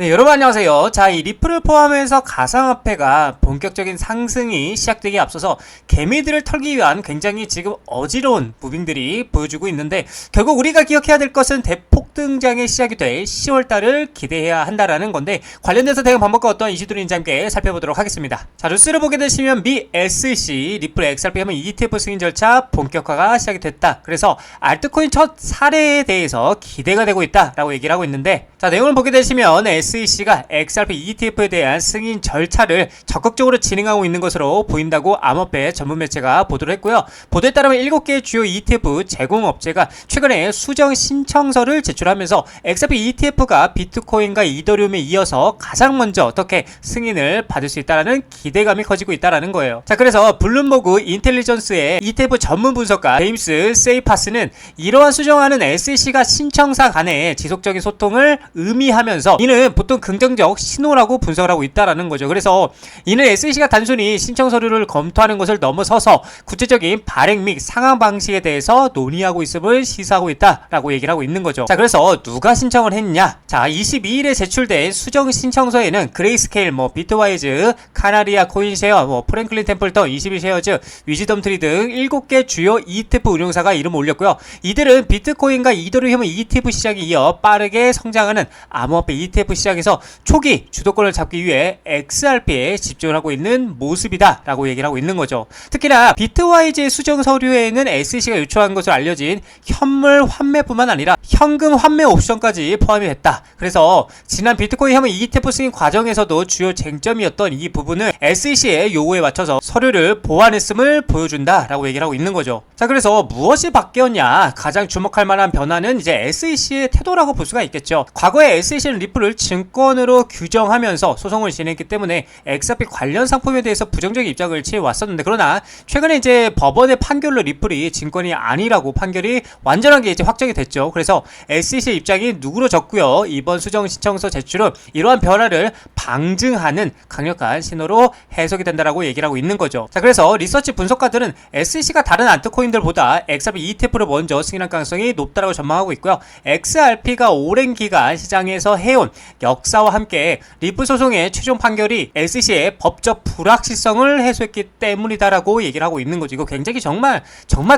네, 여러분 안녕하세요. 자, 이 리플을 포함해서 가상화폐가 본격적인 상승이 시작되기에 앞서서 개미들을 털기 위한 굉장히 지금 어지러운 무빙들이 보여주고 있는데, 결국 우리가 기억해야 될 것은 대폭 등장의 시작이 될 10월달을 기대해야 한다라는 건데, 관련돼서 대응 방법과 어떤 이슈들을 인지 함께 살펴보도록 하겠습니다. 자, 뉴스를 보게 되시면 미 SEC 리플 XRP 하면 ETF 승인 절차 본격화가 시작이 됐다. 그래서 알트코인 첫 사례에 대해서 기대가 되고 있다라고 얘기를 하고 있는데, 자, 내용을 보게 되시면 SEC가 XRP ETF에 대한 승인 절차를 적극적으로 진행하고 있는 것으로 보인다고 암호화폐 전문 매체가 보도를 했고요. 보도에 따르면 7개의 주요 ETF 제공업체가 최근에 수정 신청서를 제출하면서 XRP ETF가 비트코인과 이더리움에 이어서 가장 먼저 어떻게 승인을 받을 수 있다는 기대감이 커지고 있다는 거예요. 자, 그래서 블룸버그 인텔리전스의 ETF 전문 분석가 제임스 세이파스는 이러한 수정하는 SEC가 신청사 간의 지속적인 소통을 의미하면서 이는 보통 긍정적 신호라고 분석을 하고 있다는 거죠. 그래서 이는 SEC가 단순히 신청 서류를 검토하는 것을 넘어서서 구체적인 발행 및 상황 방식에 대해서 논의하고 있음을 시사하고 있다라고 얘기를 하고 있는 거죠. 자, 그래서 누가 신청을 했냐? 자, 22일에 제출된 수정 신청서에는 그레이스케일, 비트와이즈, 카나리아 코인쉐어, 프랭클린 템플턴, 22쉐어즈, 위즈덤 트리 등 7개 주요 ETF 운용사가 이름을 올렸고요. 이들은 비트코인과 이더리움 ETF 시장에 이어 빠르게 성장하는 암호화폐 ETF 시장에서 초기 주도권을 잡기 위해 XRP에 집중을 하고 있는 모습이다 라고 얘기를 하고 있는 거죠. 특히나 비트와이즈의 수정 서류에는 SEC가 요청한 것으로 알려진 현물 환매뿐만 아니라 현금 환매 옵션까지 포함이 됐다. 그래서 지난 비트코인 현물 ETF 승인 과정에서도 주요 쟁점이었던 이 부분을 SEC의 요구에 맞춰서 서류를 보완했음을 보여준다 라고 얘기를 하고 있는 거죠. 자, 그래서 무엇이 바뀌었냐? 가장 주목할 만한 변화는 이제 SEC의 태도라고 볼 수가 있겠죠. 과거에 SEC는 리플을 증권으로 규정하면서 소송을 진행했기 때문에 XRP 관련 상품에 대해서 부정적인 입장을 취해왔었는데, 그러나 최근에 이제 법원의 판결로 리플이 증권이 아니라고 판결이 완전하게 이제 확정이 됐죠. 그래서 SEC의 입장이 누그러졌고요. 이번 수정 신청서 제출은 이러한 변화를 방증하는 강력한 신호로 해석이 된다라고 얘기를 하고 있는 거죠. 자, 그래서 리서치 분석가들은 SEC가 다른 알트코인들보다 XRP ETF를 먼저 승인할 가능성이 높다라고 전망하고 있고요. XRP가 오랜 기간 시장에서 해온 역사와 함께 리플 소송의 최종 판결이 SEC의 법적 불확실성을 해소했기 때문이다라고 얘기를 하고 있는 거죠. 이거 굉장히 정말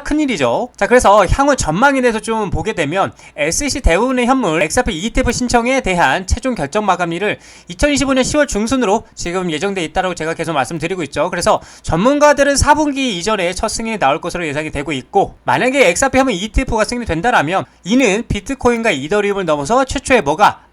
큰일이죠. 자, 그래서 향후 전망에 대해서 좀 보게 되면 SEC 대부분의 현물 XRP ETF 신청에 대한 최종 결정 마감일을 2025년 10월 중순으로 지금 예정돼 있다라고 제가 계속 말씀드리고 있죠. 그래서 전문가들은 4분기 이전에 첫 승인이 나올 것으로 예상이 되고 있고, 만약에 XRP 현물 ETF가 승인이 된다라면 이는 비트코인과 이더리움을 넘어서 최초의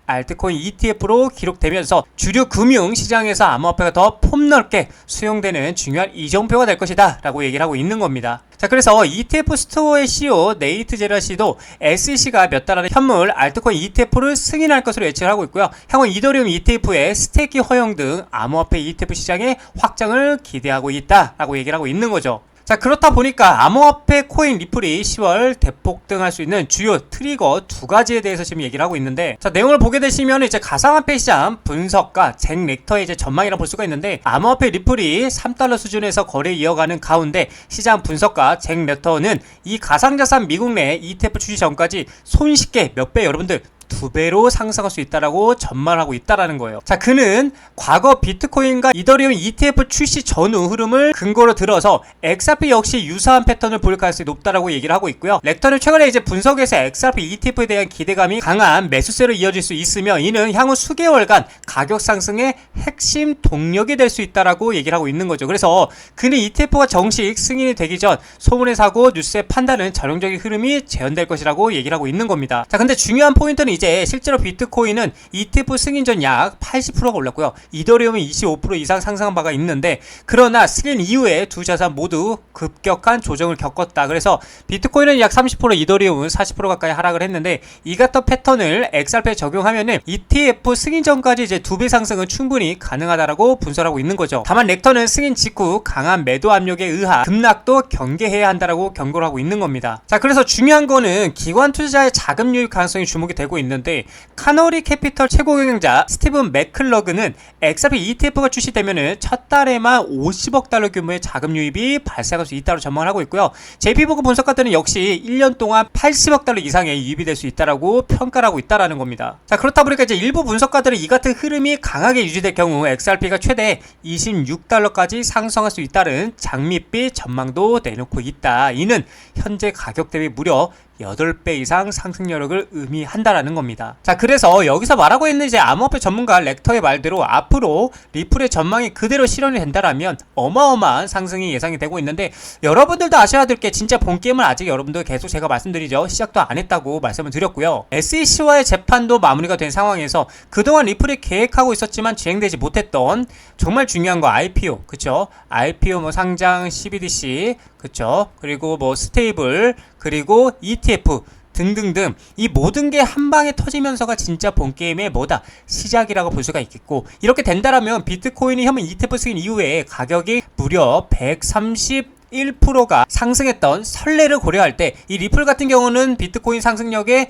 알트코인 ETF로 기록되면서 주류 금융 시장에서 암호화폐가 더 폭넓게 수용되는 중요한 이정표가 될 것이다 라고 얘기를 하고 있는 겁니다. 자, 그래서 ETF 스토어의 CEO 네이트 제라시도 SEC가 몇 달 안에 현물 알트코인 ETF를 승인할 것으로 예측을 하고 있고요. 향후 이더리움 ETF의 스테이킹 허용 등 암호화폐 ETF 시장의 확장을 기대하고 있다 라고 얘기를 하고 있는 거죠. 자, 그렇다 보니까 암호화폐 코인 리플이 10월 대폭등할 수 있는 주요 트리거 2가지에 대해서 지금 얘기를 하고 있는데, 자, 내용을 보게 되시면 이제 가상화폐 시장 분석가 잭 렉터의 이제 전망이라 볼 수가 있는데, 암호화폐 리플이 3달러 수준에서 거래 이어가는 가운데 시장 분석가 잭 렉터는 이 가상자산 미국 내 ETF 출시 전까지 손쉽게 몇 배, 여러분들 2배로 상승할 수 있다라고 전망하고 있다라는 거예요. 자, 그는 과거 비트코인과 이더리움 ETF 출시 전후 흐름을 근거로 들어서 XRP 역시 유사한 패턴을 보일 가능성이 높다라고 얘기를 하고 있고요. 렉터는 최근에 이제 분석에서 XRP ETF에 대한 기대감이 강한 매수세로 이어질 수 있으며 이는 향후 수개월간 가격 상승의 핵심 동력이 될 수 있다라고 얘기를 하고 있는 거죠. 그래서 그는 ETF가 정식 승인이 되기 전 소문의 사고, 뉴스의 판단은 전형적인 흐름이 재현될 것이라고 얘기를 하고 있는 겁니다. 자, 근데 중요한 포인트는 이제 실제로 비트코인은 ETF 승인 전 약 80%가 올랐고요. 이더리움은 25% 이상 상승한 바가 있는데, 그러나 승인 이후에 두 자산 모두 급격한 조정을 겪었다. 그래서 비트코인은 약 30%, 이더리움은 40% 가까이 하락을 했는데, 이 같은 패턴을 XRP에 적용하면은 ETF 승인 전까지 이제 2배 상승은 충분히 가능하다라고 분석하고 있는 거죠. 다만 렉터는 승인 직후 강한 매도 압력에 의한 급락도 경계해야 한다라고 경고를 하고 있는 겁니다. 자, 그래서 중요한 거는 기관 투자자의 자금 유입 가능성이 주목이 되고 있는 있는데 카너리 캐피털 최고 경영자 스티븐 맥클러그는 XRP ETF가 출시되면은 첫 달에만 50억 달러 규모의 자금 유입이 발생할 수 있다고 전망을 하고 있고요. JP모건 분석가들은 역시 1년 동안 80억 달러 이상의 유입이 될 수 있다라고 평가를 하고 있다라는 겁니다. 자, 그렇다 보니까 이제 일부 분석가들은 이 같은 흐름이 강하게 유지될 경우 XRP가 최대 26달러까지 상승할 수 있다는 장밋빛 전망도 내놓고 있다. 이는 현재 가격 대비 무려 8배 이상 상승 여력을 의미한다라는 겁니다. 자, 그래서 여기서 말하고 있는 이제 암호화폐 전문가 렉터의 말대로 앞으로 리플의 전망이 그대로 실현이 된다라면 어마어마한 상승이 예상이 되고 있는데, 여러분들도 아셔야 될 게 진짜 본 게임은 아직 여러분들 계속 제가 말씀드리죠. 시작도 안 했다고 말씀을 드렸고요. SEC와의 재판도 마무리가 된 상황에서 그동안 리플이 계획하고 있었지만 진행되지 못했던 정말 중요한 거 IPO, 그쵸? IPO 뭐 상장, CBDC, 그쵸? 그리고 뭐 스테이블, 그리고 ETF 등등등 이 모든 게 한 방에 터지면서가 진짜 본 게임의 뭐다 시작이라고 볼 수가 있겠고, 이렇게 된다라면 비트코인이 현물 ETF 승인 이후에 가격이 무려 131%가 상승했던 선례를 고려할 때 이 리플 같은 경우는 비트코인 상승력의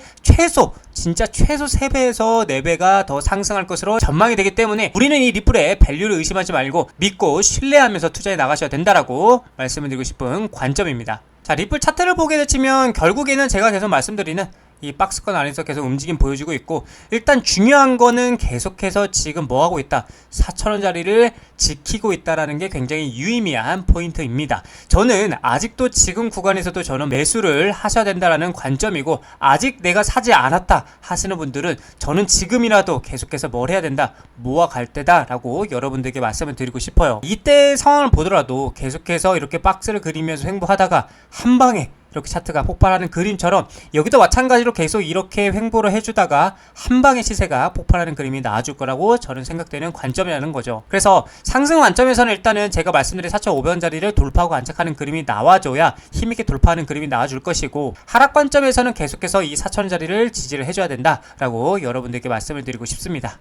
진짜 최소 3배에서 4배가 더 상승할 것으로 전망이 되기 때문에 우리는 이 리플의 밸류를 의심하지 말고 믿고 신뢰하면서 투자해 나가셔야 된다라고 말씀을 드리고 싶은 관점입니다. 자, 리플 차트를 보게 되면 결국에는 제가 계속 말씀드리는 이 박스권 안에서 계속 움직임 보여주고 있고, 일단 중요한 거는 계속해서 지금 뭐 하고 있다, 4,000원짜리를 지키고 있다라는 게 굉장히 유의미한 포인트입니다. 저는 아직도 지금 구간에서도 저는 매수를 하셔야 된다라는 관점이고, 아직 내가 사지 않았다 하시는 분들은 저는 지금이라도 계속해서 뭘 해야 된다, 모아갈 때다 라고 여러분들께 말씀을 드리고 싶어요. 이때 상황을 보더라도 계속해서 이렇게 박스를 그리면서 횡보하다가 한 방에 이렇게 차트가 폭발하는 그림처럼 여기도 마찬가지로 계속 이렇게 횡보를 해주다가 한 방에 시세가 폭발하는 그림이 나와줄 거라고 저는 생각되는 관점이라는 거죠. 그래서 상승 관점에서는 일단은 제가 말씀드린 4,500원짜리를 돌파하고 안착하는 그림이 나와줘야 힘있게 돌파하는 그림이 나와줄 것이고, 하락 관점에서는 계속해서 이 4,000원짜리를 지지를 해줘야 된다라고 여러분들께 말씀을 드리고 싶습니다.